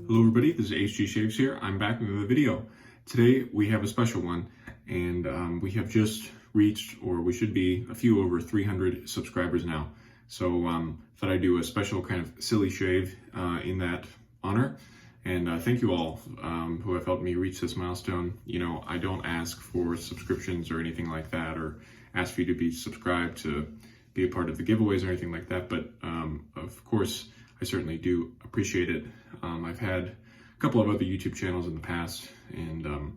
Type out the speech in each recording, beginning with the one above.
Hello everybody, this is HG Shaves here. I'm back with another video. Today we have a special one, and we have just reached, or we should be, a few over 300 subscribers now. So thought I'd do a special kind of silly shave in that honor. And thank you all who have helped me reach this milestone. You know, I don't ask for subscriptions or anything like that, or ask for you to be subscribed to be a part of the giveaways or anything like that. But of course, I certainly do appreciate it. I've had a couple of other YouTube channels in the past, and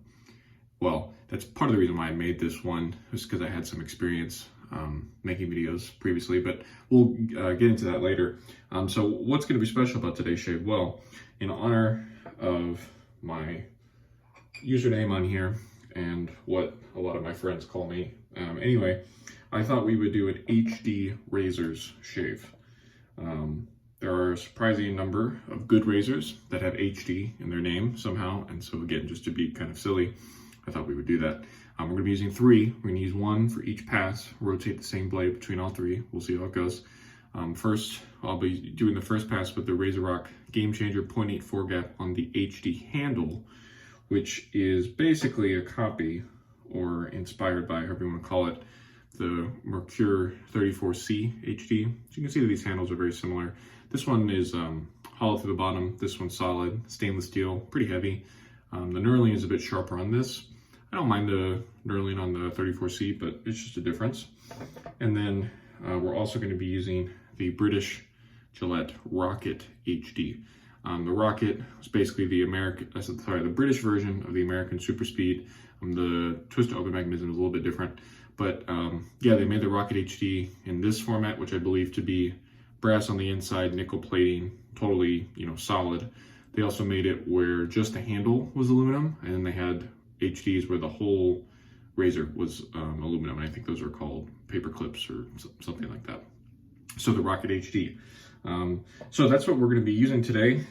well, that's part of the reason why I made this one, was because I had some experience making videos previously, but we'll get into that later. So what's going to be special about today's shave? Well, in honor of my username on here and what a lot of my friends call me, anyway, I thought we would do an HD razors shave. There are a surprising number of good razors that have HD in their name somehow, and so again, just to be kind of silly, I thought we would do that. We're going to be using three. We're going to use one for each pass, rotate the same blade between all three. We'll see how it goes. First, I'll be doing the first pass with the Razorock Game Changer 0.84 gap on the HD handle, which is basically a copy, or inspired by, however you want to call it, the Merkur 34C HD. So you can see that these handles are very similar. This one is hollow through the bottom. This one's solid, stainless steel, pretty heavy. The knurling is a bit sharper on this. I don't mind the knurling on the 34C, but it's just a difference. And then we're also going to be using the British Gillette Rocket HD. The Rocket is basically the the British version of the American Super Speed. The twist to open mechanism is a little bit different. But yeah, they made the Rocket HD in this format, which I believe to be brass on the inside, nickel plating, totally, you know, solid. They also made it where just the handle was aluminum, and then they had HDs where the whole razor was aluminum, and I think those are called paper clips or something like that. So the Rocket HD. So that's what we're going to be using today.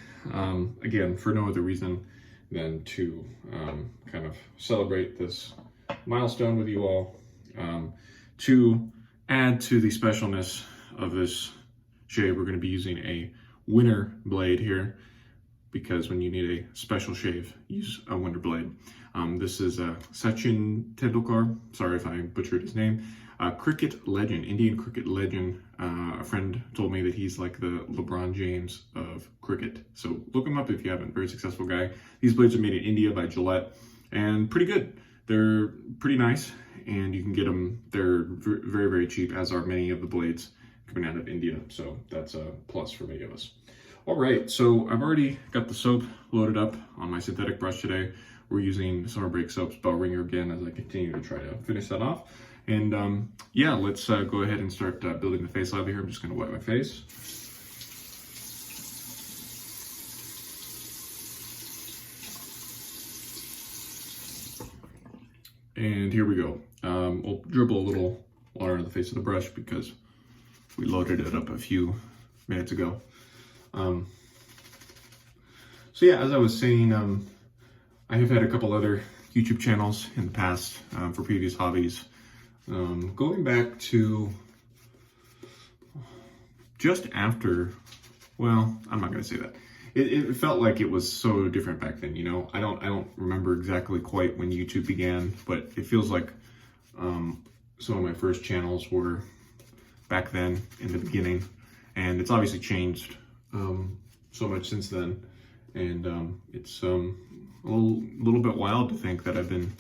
Again, for no other reason than to kind of celebrate this milestone with you all. To add to the specialness of this shave, we're going to be using a winter blade here, because when you need a special shave, use a winter blade. This is Sachin Tendulkar, sorry if I butchered his name, cricket legend, Indian cricket legend. A friend told me that he's like the LeBron James of cricket, so look him up if you haven't. Very successful guy. These blades are made in India by Gillette, and pretty good. They're pretty nice, and you can get them. They're very, very cheap, as are many of the blades coming out of India, so that's a plus for many of us. All right, so I've already got the soap loaded up on my synthetic brush today. We're using Summer Break Soap's Bell Ringer again as I continue to try to finish that off. And yeah, let's go ahead and start building the face lather here. I'm just gonna wet my face. And here we go. We'll dribble a little water on the face of the brush because we loaded it up a few minutes ago. So yeah, as I was saying, I have had a couple other YouTube channels in the past for previous hobbies. Going back to just after, well, I'm not going to say that. It felt like it was so different back then, you know. I don't remember exactly quite when YouTube began, but it feels like some of my first channels were back then in the beginning, and it's obviously changed so much since then. And it's a little bit wild to think that I've been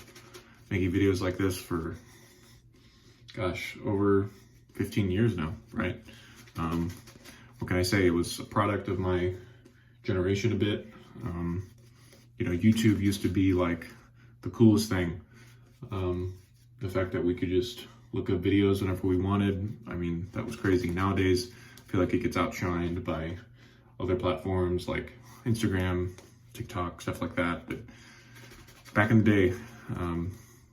making videos like this for, gosh, over 15 years now, right? What can I say? It was a product of my generation a bit. You know, YouTube used to be like the coolest thing. The fact that we could just look up videos whenever we wanted, I mean, that was crazy. Nowadays, I feel like it gets outshined by other platforms like Instagram, TikTok, stuff like that. But back in the day,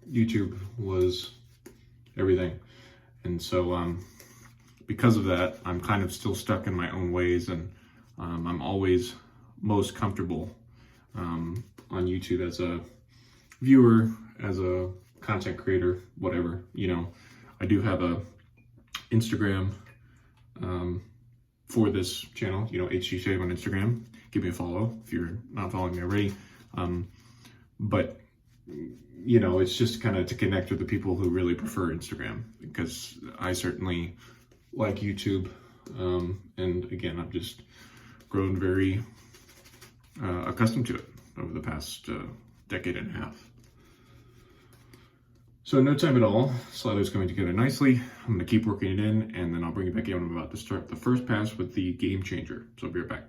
YouTube was everything. And so because of that, I'm kind of still stuck in my own ways, and I'm always most comfortable on YouTube as a viewer, as a content creator, whatever, you know. I do have a Instagram for this channel, you know, HG Shave on Instagram. Give me a follow if you're not following me already. But you know, it's just kind of to connect with the people who really prefer Instagram, because I certainly like YouTube. And again, I've just grown very accustomed to it over the past decade and a half. So no time at all, slather's coming together nicely. I'm gonna keep working it in, and then I'll bring it back in when I'm about to start the first pass with the Game Changer. So I'll be right back.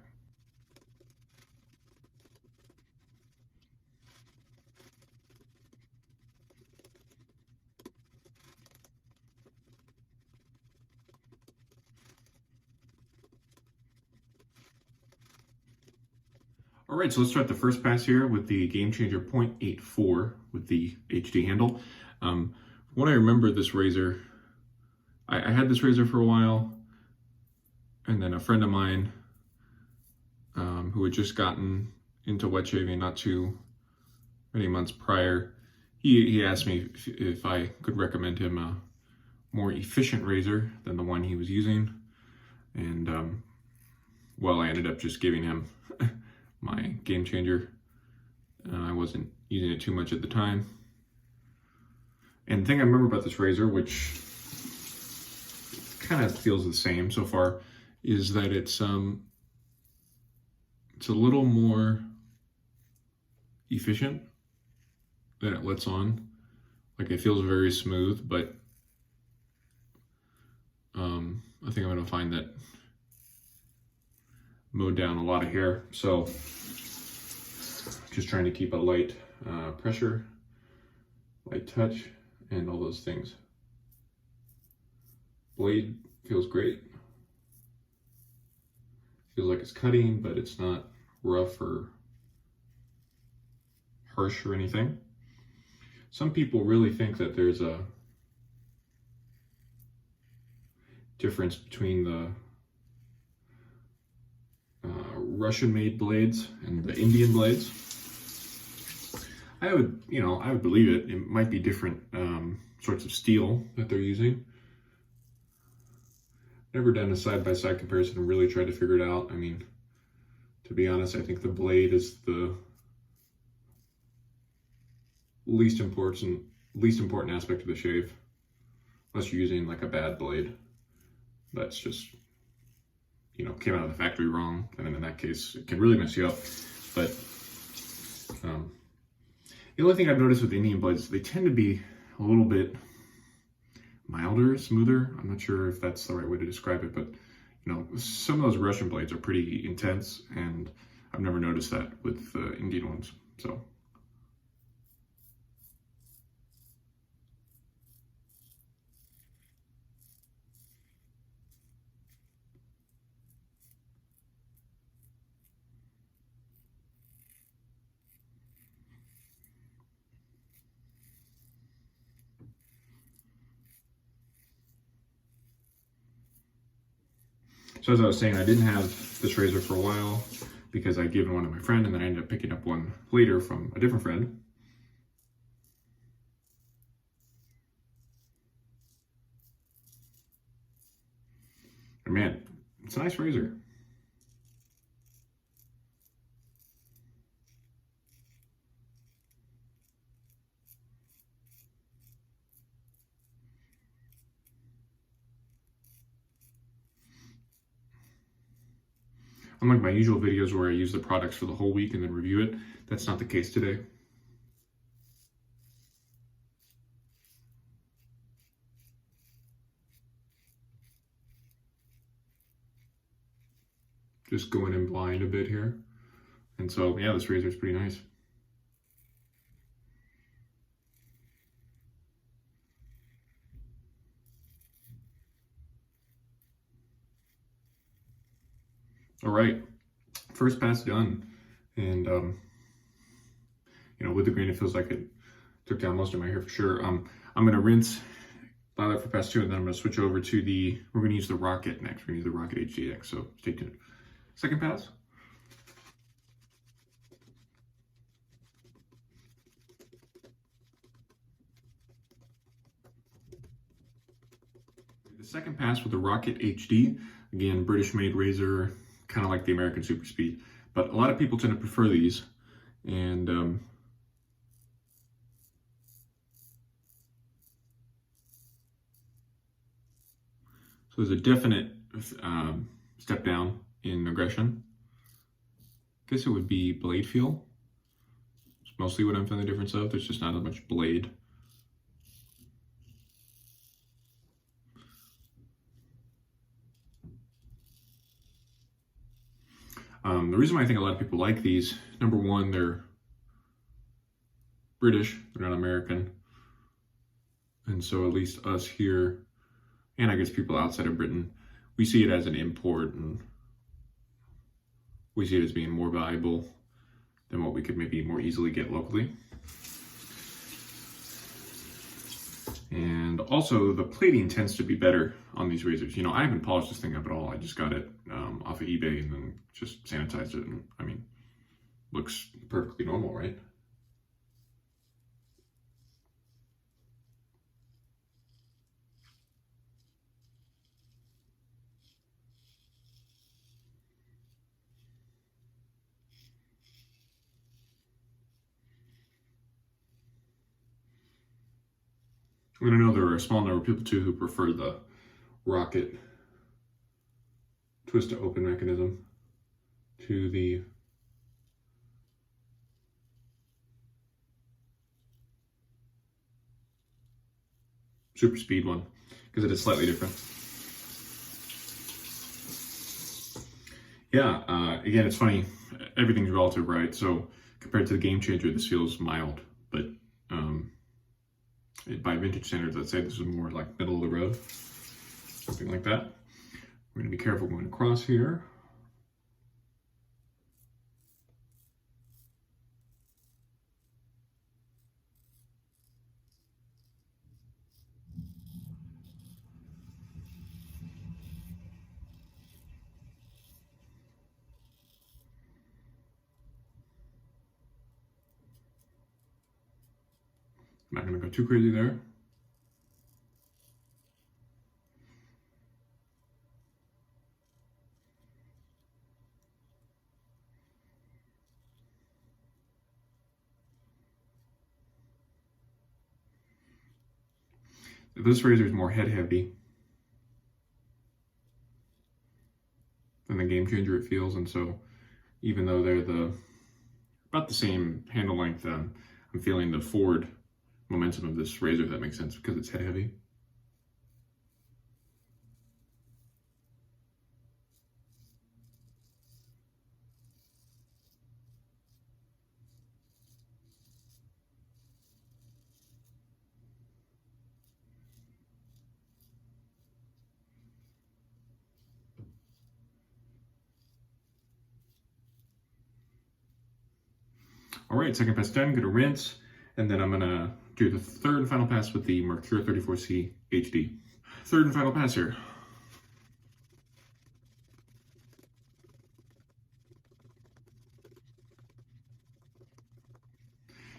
All right, so let's start the first pass here with the Game Changer 0.84 with the HD handle. What I remember this razor, I had this razor for a while, and then a friend of mine who had just gotten into wet shaving not too many months prior, he asked me if I could recommend him a more efficient razor than the one he was using. And well, I ended up just giving him my Game Changer. I wasn't using it too much at the time. And the thing I remember about this razor, which kind of feels the same so far, is that it's a little more efficient than it lets on. Like, it feels very smooth, but I think I'm gonna find that mowed down a lot of hair. So just trying to keep a light pressure, light touch, and all those things. Blade feels great. Feels like it's cutting, but it's not rough or harsh or anything. Some people really think that there's a difference between the Russian-made blades and the Indian blades. I would believe it. It might be different sorts of steel that they're using. Never done a side-by-side comparison and really tried to figure it out. I mean, to be honest, I think the blade is the least important aspect of the shave, unless you're using like a bad blade that's just, you know, came out of the factory wrong, and in that case, it can really mess you up. But the only thing I've noticed with Indian blades, they tend to be a little bit milder, smoother. I'm not sure if that's the right way to describe it, but you know, some of those Russian blades are pretty intense, and I've never noticed that with the Indian ones. So. So as I was saying, I didn't have this razor for a while because I'd given one to my friend, and then I ended up picking up one later from a different friend. And man, it's a nice razor. Unlike my usual videos where I use the products for the whole week and then review it, that's not the case today. Just going in blind a bit here. And so, yeah, this razor is pretty nice. All right, first pass done. And, you know, with the grain, it feels like it took down most of my hair for sure. I'm gonna rinse Lather for pass 2, and then I'm gonna switch over to we're gonna use the Rocket next. We're gonna use the Rocket HD next, so stay tuned. Second pass. The second pass with the Rocket HD. Again, British made razor, kind of like the American Super Speed, but a lot of people tend to prefer these. And so there's a definite step down in aggression. I guess it would be blade feel. It's mostly what I'm feeling the difference of. There's just not as much blade. The reason why I think a lot of people like these, number one, they're British, they're not American. And so at least us here, and I guess people outside of Britain, we see it as an import, and we see it as being more valuable than what we could maybe more easily get locally. And also the plating tends to be better on these razors. You know, I haven't polished this thing up at all. I just got it off of eBay and then just sanitized it, and I mean, looks perfectly normal, right? And I know there are a small number of people too who prefer the rocket twist to open mechanism to the Super Speed one, because it is slightly different. Yeah, again, it's funny, everything's relative, right? So compared to the Game Changer, this feels mild, but by vintage standards, I'd say this is more like middle of the road, something like that. We're gonna be careful going across here. I'm not gonna go too crazy there. This razor is more head heavy than the Game Changer, it feels, and so even though they're about the same handle length, I'm feeling the forward momentum of this razor, if that makes sense, because it's head heavy. All right, second pass done, gonna rinse, and then I'm gonna do the third and final pass with the Merkur 34C HD. Third and final pass here.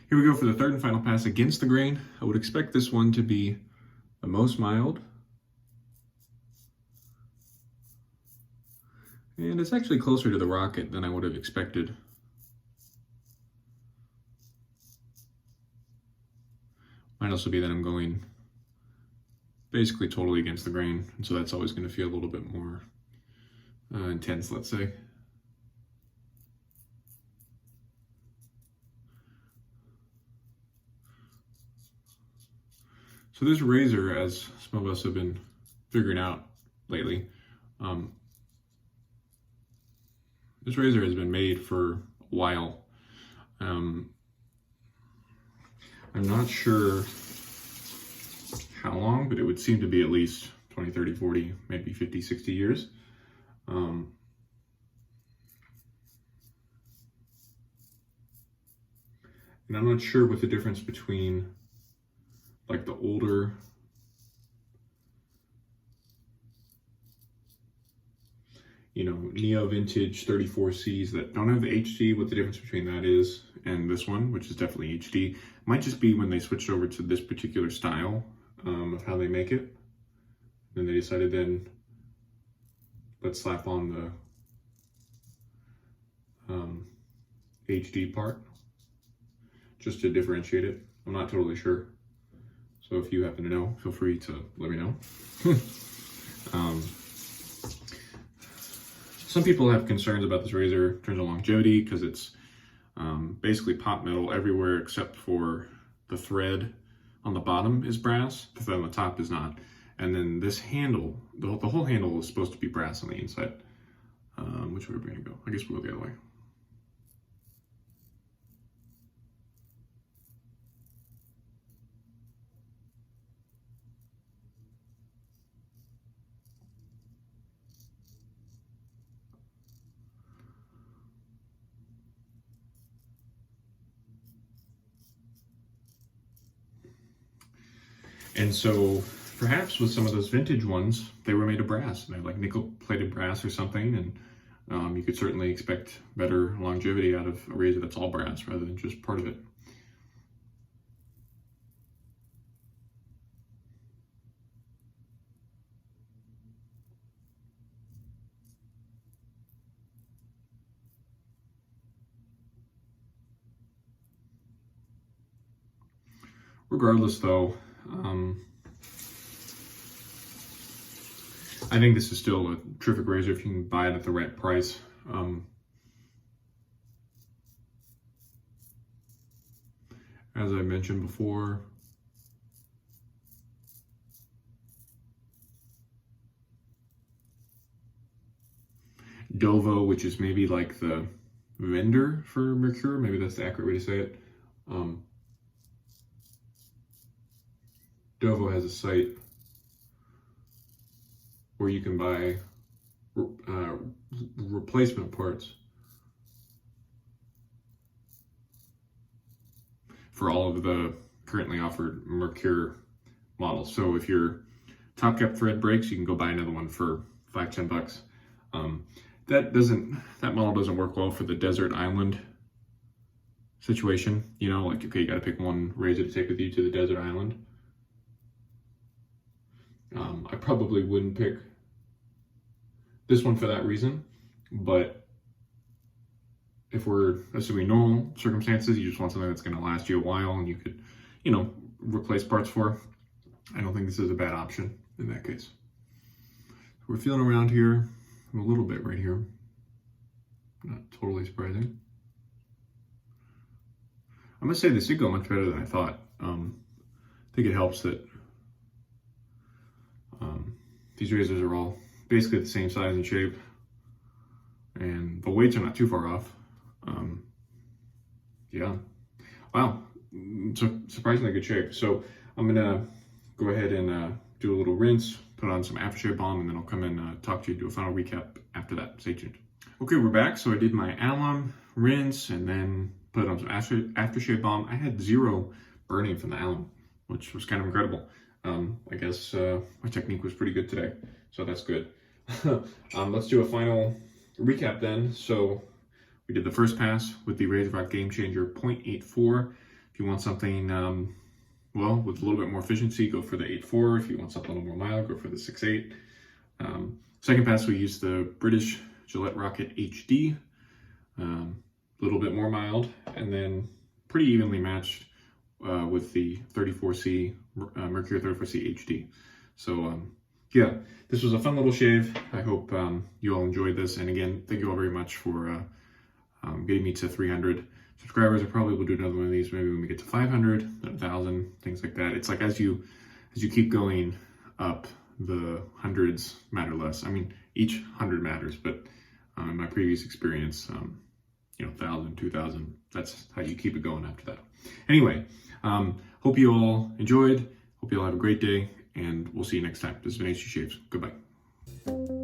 Here we go for the third and final pass against the grain. I would expect this one to be the most mild. And it's actually closer to the rocket than I would have expected. Might also be that I'm going basically totally against the grain, and so that's always going to feel a little bit more intense, let's say. So this razor, as some of us have been figuring out lately, this razor has been made for a while. I'm not sure how long, but it would seem to be at least 20, 30, 40, maybe 50, 60 years. And I'm not sure what the difference between like the older neo vintage 34Cs that don't have the HD, what the difference between that is and this one, which is definitely HD. It might just be when they switched over to this particular style of how they make it. Then they decided then let's slap on the HD part just to differentiate it. I'm not totally sure. So if you happen to know, feel free to let me know. Some people have concerns about this razor in terms of longevity because it's basically pot metal everywhere except for the thread on the bottom is brass, the thread on the top is not. And then this handle, the whole handle is supposed to be brass on the inside. Which way are we gonna go? I guess we'll go the other way. And so perhaps with some of those vintage ones, they were made of brass. They're like nickel-plated brass or something, and you could certainly expect better longevity out of a razor that's all brass rather than just part of it. Regardless though, I think this is still a terrific razor if you can buy it at the right price. As I mentioned before, Dovo, which is maybe like the vendor for Merkur, maybe that's the accurate way to say it. Dovo has a site where you can buy replacement parts for all of the currently offered Merkur models. So if your top cap thread breaks, you can go buy another one for $5-10. That model doesn't work well for the desert island situation. You know, like, okay, you got to pick one razor to take with you to the desert island. I probably wouldn't pick this one for that reason, but if we're assuming normal circumstances, you just want something that's going to last you a while and you could, you know, replace parts for, I don't think this is a bad option in that case. We're feeling around here a little bit right here. Not totally surprising. I must say this did go much better than I thought. I think it helps that these razors are all basically the same size and shape, and the weights are not too far off. Yeah, wow, so surprisingly good shape. So I'm gonna go ahead and do a little rinse, put on some aftershave balm, and then I'll come and talk to you, do a final recap after that. Stay tuned. Okay, we're back. So I did my alum, rinse, and then put on some aftershave balm. I had zero burning from the alum, which was kind of incredible. I guess my technique was pretty good today, so that's good. Let's do a final recap then. So we did the first pass with the Razorock Game Changer 0.84. If you want something, well, with a little bit more efficiency, go for the 8.4. If you want something a little more mild, go for the 6.8. Second pass, we used the British Gillette Rocket HD, a little bit more mild, and then pretty evenly matched with the 34C, Merkur 34C HD. So yeah, this was a fun little shave. I hope you all enjoyed this. And again, thank you all very much for getting me to 300 subscribers. I probably will do another one of these maybe when we get to 500, 1,000, things like that. It's like as you keep going up, the hundreds matter less. I mean, each 100 matters, but in my previous experience, you know, 1,000, 2,000, that's how you keep it going after that. Anyway, hope you all enjoyed. Hope you all have a great day, and we'll see you next time. This has been HG Shaves. Goodbye.